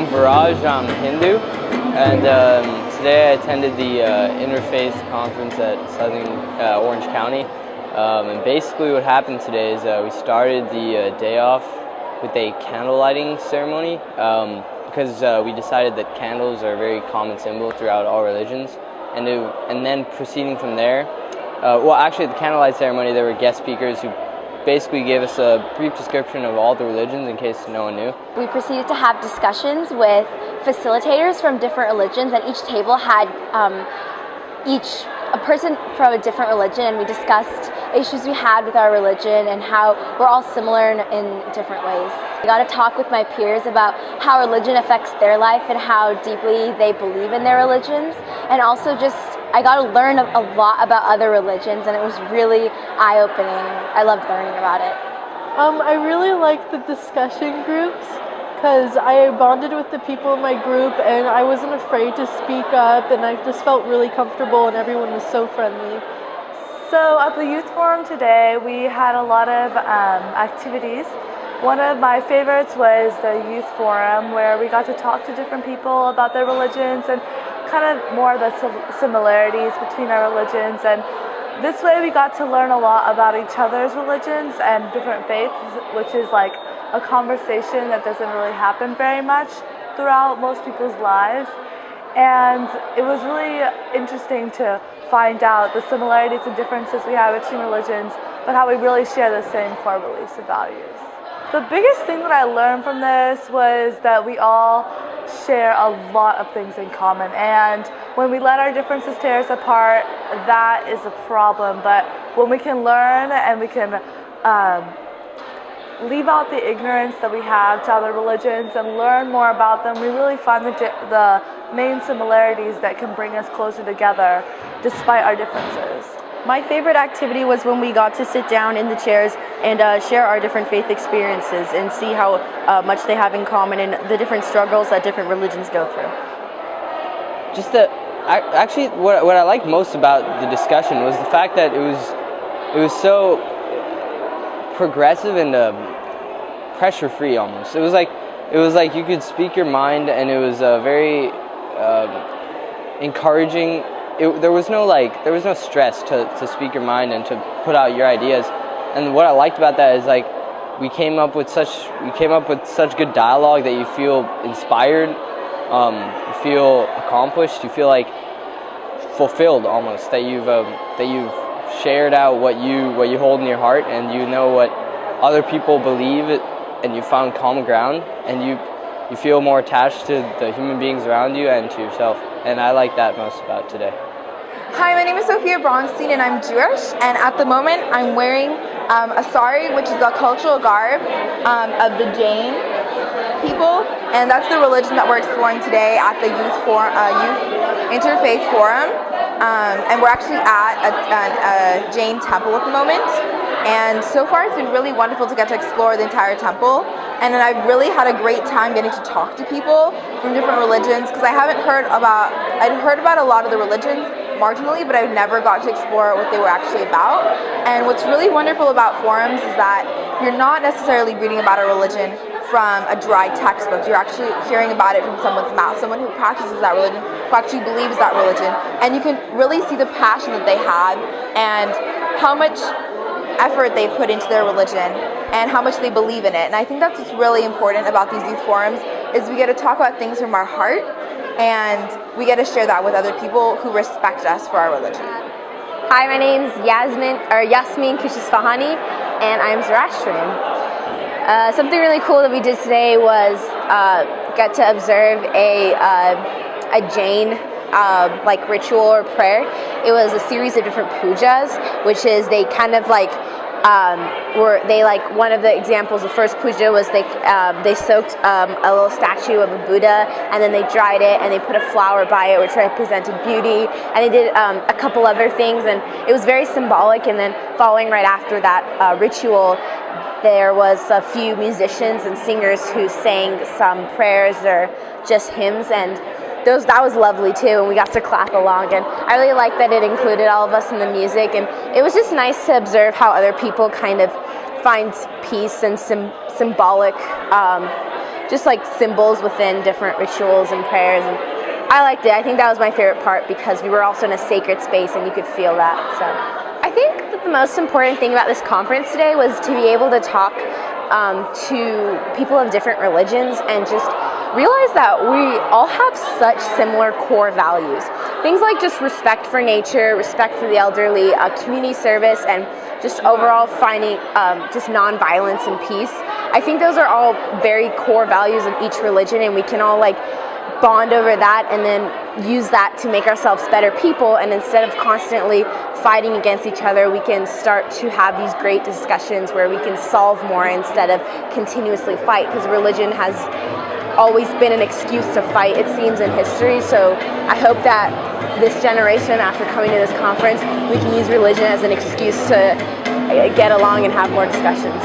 Viraj. I'm Hindu, and today I attended the Interfaith conference at Southern Orange County. And basically what happened today is we started the day off with a candle lighting ceremony because we decided that candles are a very common symbol throughout all religions. And then proceeding from there, well, actually at the candlelight ceremony there were guest speakers who basically gave us a brief description of all the religions in case no one knew. We proceeded to have discussions with facilitators from different religions, and each table had a person from a different religion, and we discussed issues we had with our religion and how we're all similar in different ways. I got to talk with my peers about how religion affects their life and how deeply they believe in their religions, and also I got to learn a lot about other religions, and it was really eye-opening. I loved learning about it. I really liked the discussion groups because I bonded with the people in my group and I wasn't afraid to speak up, and I just felt really comfortable and everyone was so friendly. So at the youth forum today we had a lot of activities. One of my favorites was the youth forum, where we got to talk to different people about their religions and kind of more of the similarities between our religions, and this way we got to learn a lot about each other's religions and different faiths, which is like a conversation that doesn't really happen very much throughout most people's lives. And it was really interesting to find out the similarities and differences we have between religions, but how we really share the same core beliefs and values. The biggest thing that I learned from this was that we all share a lot of things in common, and when we let our differences tear us apart, that is a problem. But when we can learn and we can leave out the ignorance that we have to other religions and learn more about them, we really find the main similarities that can bring us closer together despite our differences. My favorite activity was when we got to sit down in the chairs and share our different faith experiences and see how much they have in common and the different struggles that different religions go through. Actually, what I liked most about the discussion was the fact that it was so progressive and pressure-free almost. It was like you could speak your mind, and it was very encouraging. There was no stress to speak your mind and to put out your ideas. And what I liked about that is we came up with such good dialogue that you feel inspired, you feel accomplished, you feel like fulfilled almost, that you've shared out what you hold in your heart, and you know what other people believe, and you found common ground, and you feel more attached to the human beings around you and to yourself. And I like that most about today. Hi, my name is Sophia and I'm Jewish, and at the moment I'm wearing a sari, which is the cultural garb of the Jain people, and that's the religion that we're exploring today at the youth Interfaith Forum. And we're actually at a Jain temple at the moment, and so far it's been really wonderful to get to explore the entire temple, and then I've really had a great time getting to talk to people from different religions, because I'd heard about a lot of the religions marginally, but I've never got to explore what they were actually about. And what's really wonderful about forums is that you're not necessarily reading about a religion from a dry textbook. You're actually hearing about it from someone's mouth, someone who practices that religion, who actually believes that religion, and you can really see the passion that they have and how much effort they put into their religion and how much they believe in it. And I think that's what's really important about these youth forums, is we get to talk about things from our heart, and we get to share that with other people who respect us for our religion. Hi, my name's Yasmin Kushishvahani, and I'm Zoroastrian. Something really cool that we did today was get to observe a Jain ritual or prayer. It was a series of different pujas, which is they kind of one of the examples. The first puja was they soaked a little statue of a Buddha, and then they dried it and they put a flower by it, which represented beauty, and they did a couple other things, and it was very symbolic. And then following right after that ritual, there was a few musicians and singers who sang some prayers or just hymns, and that was lovely too, and we got to clap along, and I really liked that it included all of us in the music, and it was just nice to observe how other people kind of find peace and symbolic just like symbols within different rituals and prayers. And I liked it. I think that was my favorite part because we were also in a sacred space and you could feel that. So I think that the most important thing about this conference today was to be able to talk to people of different religions and just realize that we all have such similar core values. Things like just respect for nature, respect for the elderly, community service, and just overall finding just nonviolence and peace. I think those are all very core values of each religion, and we can all like bond over that and then use that to make ourselves better people. And instead of constantly fighting against each other, we can start to have these great discussions where we can solve more instead of continuously fight, because religion has always been an excuse to fight, it seems, in history. So I hope that this generation, after coming to this conference, we can use religion as an excuse to get along and have more discussions.